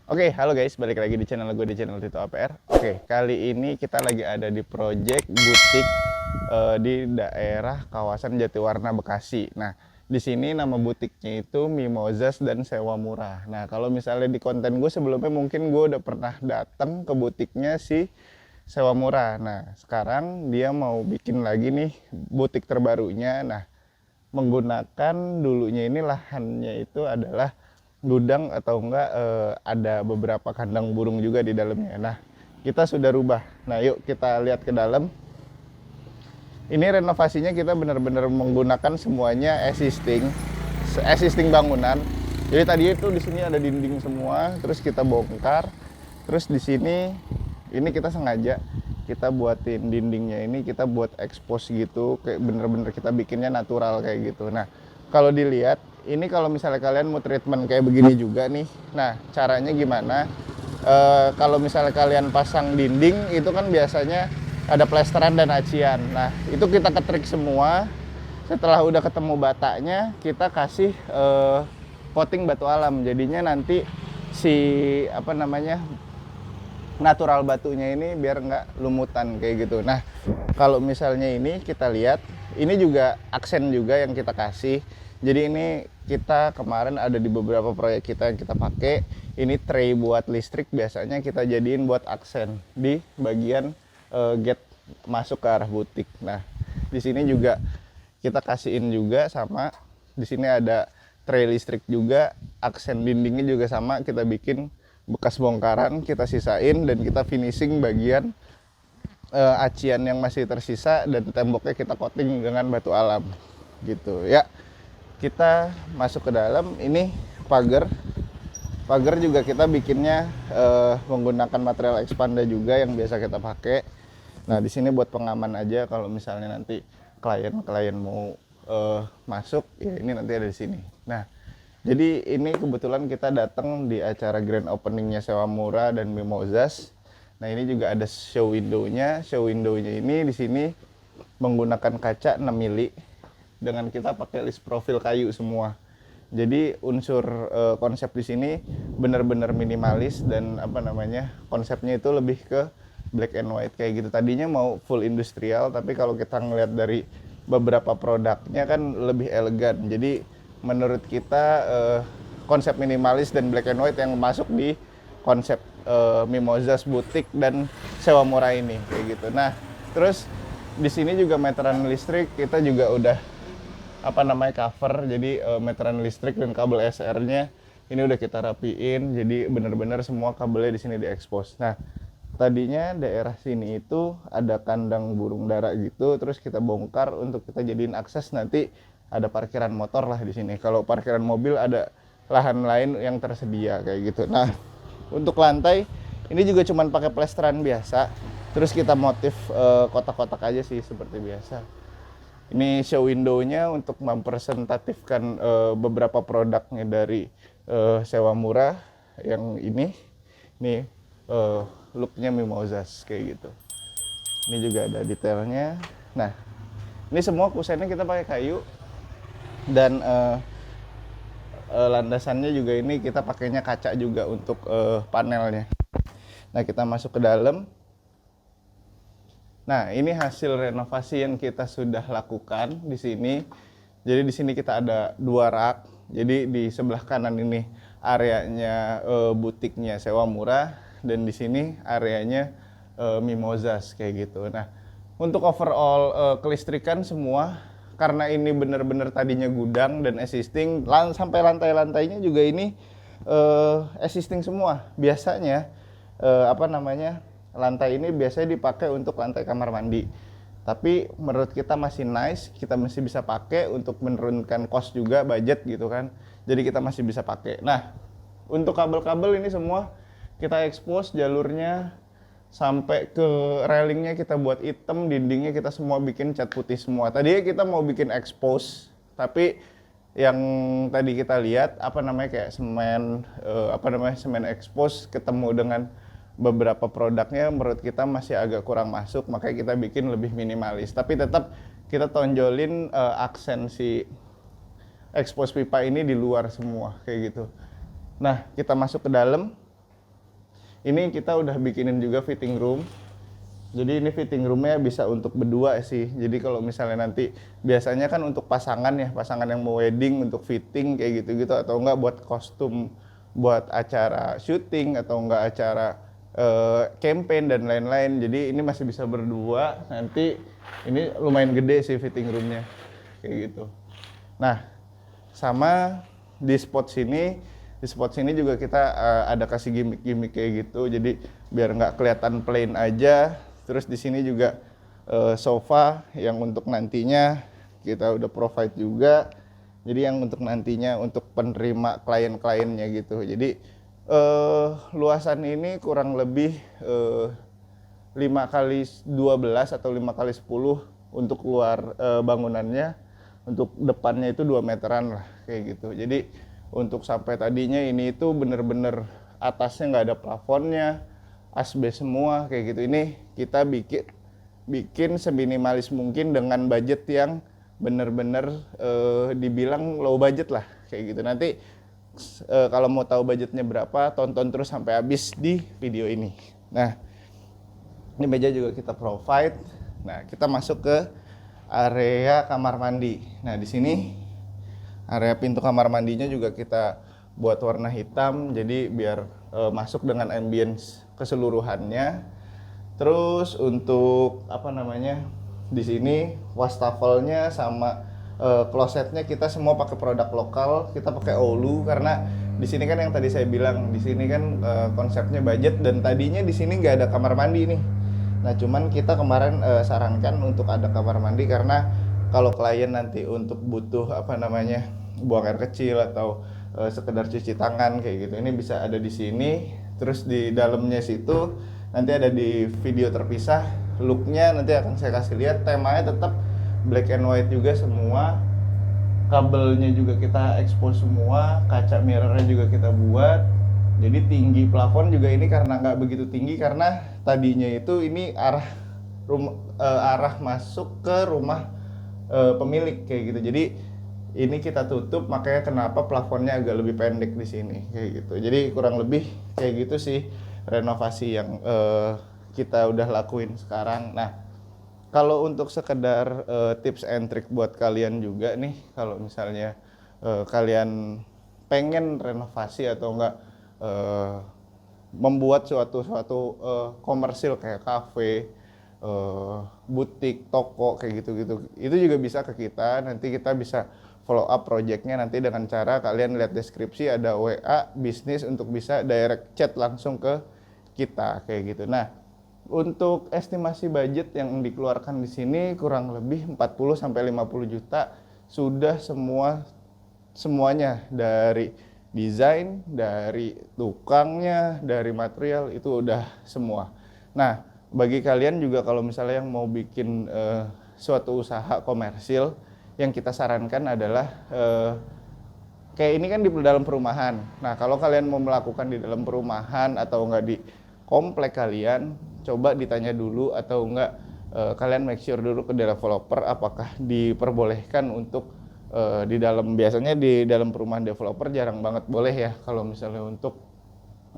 Oke, halo guys, balik lagi di channel gue di channel Tito APR. Oke, kali ini kita lagi ada di project butik di daerah kawasan Jatiwarna Bekasi. Nah, di sini nama butiknya itu Mimozas dan Sewa Murah. Nah, kalau misalnya di konten gue sebelumnya mungkin gue udah pernah datang ke butiknya si Sewa Murah. Nah, sekarang dia mau bikin lagi nih butik terbarunya. Nah, menggunakan dulunya ini lahannya itu adalah gudang atau enggak ada beberapa kandang burung juga di dalamnya. Nah, kita sudah rubah. Nah, yuk kita lihat ke dalam. Ini renovasinya kita benar-benar menggunakan semuanya existing bangunan. Jadi tadi itu di sini ada dinding semua, terus kita bongkar. Terus di sini ini kita sengaja kita buatin dindingnya ini kita buat expose gitu, kayak bener-bener kita bikinnya natural kayak gitu. Nah, kalau dilihat ini kalau misalnya kalian mau treatment kayak begini juga nih, nah caranya gimana? Kalau misalnya kalian pasang dinding itu kan biasanya ada plesteran dan acian. Nah, itu kita ketrik semua. Setelah udah ketemu batanya, kita kasih coating batu alam. Jadinya nanti si apa namanya natural batunya ini biar nggak lumutan kayak gitu. Nah, kalau misalnya ini kita lihat, ini juga aksen juga yang kita kasih. Jadi ini kita kemarin ada di beberapa proyek kita yang kita pakai. Ini tray buat listrik biasanya kita jadiin buat aksen di bagian gate masuk ke arah butik. Nah, di sini juga kita kasihin juga sama di sini ada tray listrik juga, aksen dindingnya juga sama kita bikin bekas bongkaran kita sisain dan kita finishing bagian acian yang masih tersisa dan temboknya kita coating dengan batu alam gitu ya. Kita masuk ke dalam. Ini pagar juga kita bikinnya menggunakan material expanda juga yang biasa kita pakai. Nah, di sini buat pengaman aja kalau misalnya nanti klien mau masuk ya, ini nanti ada di sini. Nah, jadi ini kebetulan kita datang di acara grand openingnya Sewa Murah dan Mimozas. Nah, ini juga ada show window-nya. Show window-nya ini di sini menggunakan kaca 6 mili dengan kita pakai list profil kayu semua. Jadi unsur konsep di sini benar-benar minimalis dan apa namanya? Konsepnya itu lebih ke black and white kayak gitu. Tadinya mau full industrial, tapi kalau kita ngelihat dari beberapa produknya kan lebih elegan. Jadi menurut kita konsep minimalis dan black and white yang masuk di konsep Mimozas butik dan Sewa Murah ini kayak gitu. Nah, terus di sini juga meteran listrik kita juga udah apa namanya cover. Jadi meteran listrik dan kabel SR-nya ini udah kita rapiin. Jadi benar-benar semua kabelnya di sini diekspos. Nah, tadinya daerah sini itu ada kandang burung dara gitu, terus kita bongkar untuk kita jadiin akses nanti ada parkiran motor lah di sini. Kalau parkiran mobil ada lahan lain yang tersedia kayak gitu. Nah, untuk lantai ini juga cuman pakai plesteran biasa. Terus kita motif kotak-kotak aja sih seperti biasa. Ini show window-nya untuk mempresentatifkan beberapa produknya dari Sewa Murah yang ini. Nih looknya Mimozas kayak gitu. Ini juga ada detailnya. Nah, ini semua kusennya kita pakai kayu dan landasannya juga ini kita pakainya kaca juga untuk panelnya. Nah, kita masuk ke dalam. Nah, ini hasil renovasi yang kita sudah lakukan di sini. Jadi di sini kita ada 2 rak. Jadi di sebelah kanan ini areanya butiknya Sewa Murah dan di sini areanya Mimozas kayak gitu. Nah, untuk overall kelistrikan semua karena ini benar-benar tadinya gudang dan existing sampai lantai-lantainya juga ini existing semua. Biasanya apa namanya? Lantai ini biasanya dipakai untuk lantai kamar mandi. Tapi menurut kita masih nice, kita masih bisa pakai untuk menurunkan cost juga, budget gitu kan. Jadi kita masih bisa pakai. Nah, untuk kabel-kabel ini semua kita expose jalurnya sampai ke railingnya kita buat hitam, dindingnya kita semua bikin cat putih semua. Tadinya kita mau bikin expose, tapi yang tadi kita lihat apa namanya kayak semen semen expose ketemu dengan beberapa produknya menurut kita masih agak kurang masuk, makanya kita bikin lebih minimalis. Tapi tetap kita tonjolin aksen si expose pipa ini di luar semua kayak gitu. Nah, kita masuk ke dalam. Ini kita udah bikinin juga fitting room. Jadi ini fitting roomnya bisa untuk berdua sih. Jadi kalau misalnya nanti biasanya kan untuk pasangan ya, pasangan yang mau wedding untuk fitting kayak gitu-gitu, atau enggak buat kostum, buat acara syuting, atau enggak acara campaign dan lain-lain. Jadi ini masih bisa berdua. Nanti ini lumayan gede sih fitting roomnya kayak gitu. Nah, sama di spot sini juga kita ada kasih gimmick-gimmick kayak gitu. Jadi biar nggak kelihatan plain aja. Terus di sini juga sofa yang untuk nantinya kita udah provide juga. Jadi yang untuk nantinya untuk penerima klien-kliennya gitu. Jadi luasan ini kurang lebih 5 kali 12 atau 5 kali 10 untuk luar bangunannya. Untuk depannya itu 2 meteran lah kayak gitu. Jadi untuk sampai tadinya ini itu bener-bener atasnya nggak ada plafonnya, asbes semua kayak gitu. Ini kita bikin seminimalis mungkin dengan budget yang bener-bener dibilang low budget lah kayak gitu. Nanti kalau mau tahu budgetnya berapa, tonton terus sampai habis di video ini. Nah, ini meja juga kita provide. Nah, kita masuk ke area kamar mandi. Nah, di sini area pintu kamar mandinya juga kita buat warna hitam, jadi biar masuk dengan ambience keseluruhannya. Terus untuk apa namanya, di sini wastafelnya sama klosetnya kita semua pakai produk lokal. Kita pakai Oulu karena di sini kan yang tadi saya bilang, di sini kan konsepnya budget dan tadinya di sini nggak ada kamar mandi nih. Nah, cuman kita kemarin sarankan untuk ada kamar mandi karena kalau klien nanti untuk butuh apa namanya buang air kecil atau sekedar cuci tangan kayak gitu, ini bisa ada di sini. Terus di dalamnya situ nanti ada di video terpisah looknya, nanti akan saya kasih lihat. Temanya tetap black and white juga semua. Kabelnya juga kita expose semua, kaca mirrornya juga kita buat. Jadi tinggi plafon juga ini karena nggak begitu tinggi karena tadinya itu ini arah masuk ke rumah pemilik kayak gitu. Jadi ini kita tutup, makanya kenapa plafonnya agak lebih pendek di sini kayak gitu. Jadi kurang lebih kayak gitu sih renovasi yang kita udah lakuin sekarang. Nah, kalau untuk sekedar tips and trick buat kalian juga nih, kalau misalnya kalian pengen renovasi atau enggak membuat suatu komersil kayak kafe, butik, toko kayak gitu-gitu, itu juga bisa ke kita. Nanti kita bisa follow up projectnya nanti dengan cara kalian lihat deskripsi ada WA bisnis untuk bisa direct chat langsung ke kita kayak gitu. Nah, untuk estimasi budget yang dikeluarkan di sini kurang lebih 40 sampai 50 juta sudah semuanya, dari desain, dari tukangnya, dari material itu udah semua. Nah, bagi kalian juga kalau misalnya yang mau bikin suatu usaha komersil, yang kita sarankan adalah kayak ini kan di dalam perumahan. Nah, kalau kalian mau melakukan di dalam perumahan atau enggak di komplek kalian, coba ditanya dulu atau enggak kalian make sure dulu ke developer apakah diperbolehkan untuk di dalam, biasanya di dalam perumahan developer jarang banget boleh ya kalau misalnya untuk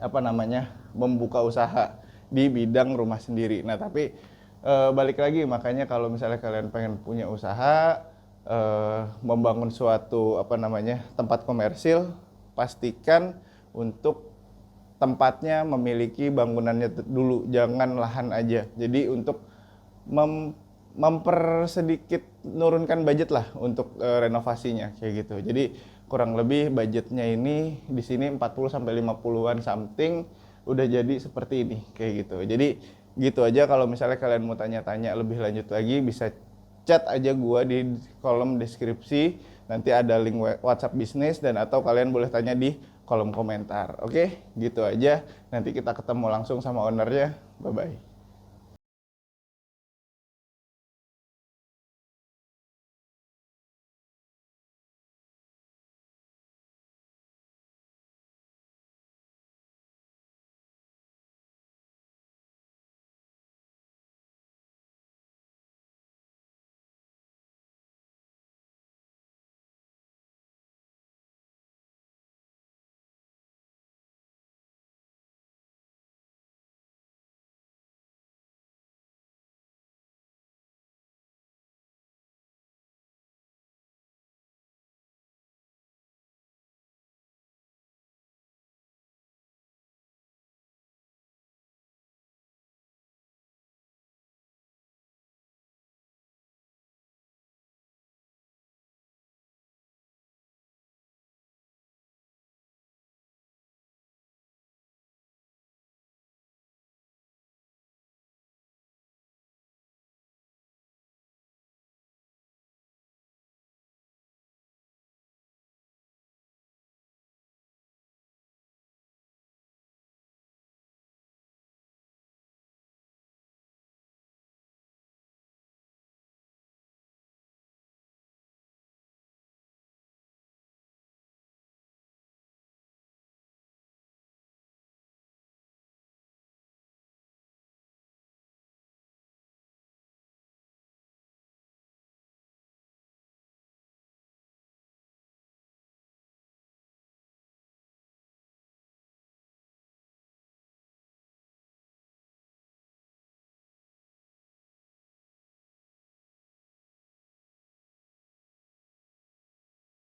apa namanya membuka usaha di bidang rumah sendiri. Nah, tapi balik lagi, makanya kalau misalnya kalian pengen punya usaha, membangun suatu apa namanya tempat komersil, pastikan untuk tempatnya memiliki bangunannya dulu, jangan lahan aja. Jadi untuk mempersedikit nurunkan budget lah untuk renovasinya kayak gitu. Jadi kurang lebih budgetnya ini di sini 40 sampai 50-an something udah jadi seperti ini kayak gitu. Jadi gitu aja. Kalau misalnya kalian mau tanya-tanya lebih lanjut lagi, bisa chat aja gua di kolom deskripsi. Nanti ada link WhatsApp bisnis dan atau kalian boleh tanya di kolom komentar. Oke, gitu aja. Nanti kita ketemu langsung sama ownernya. Bye bye.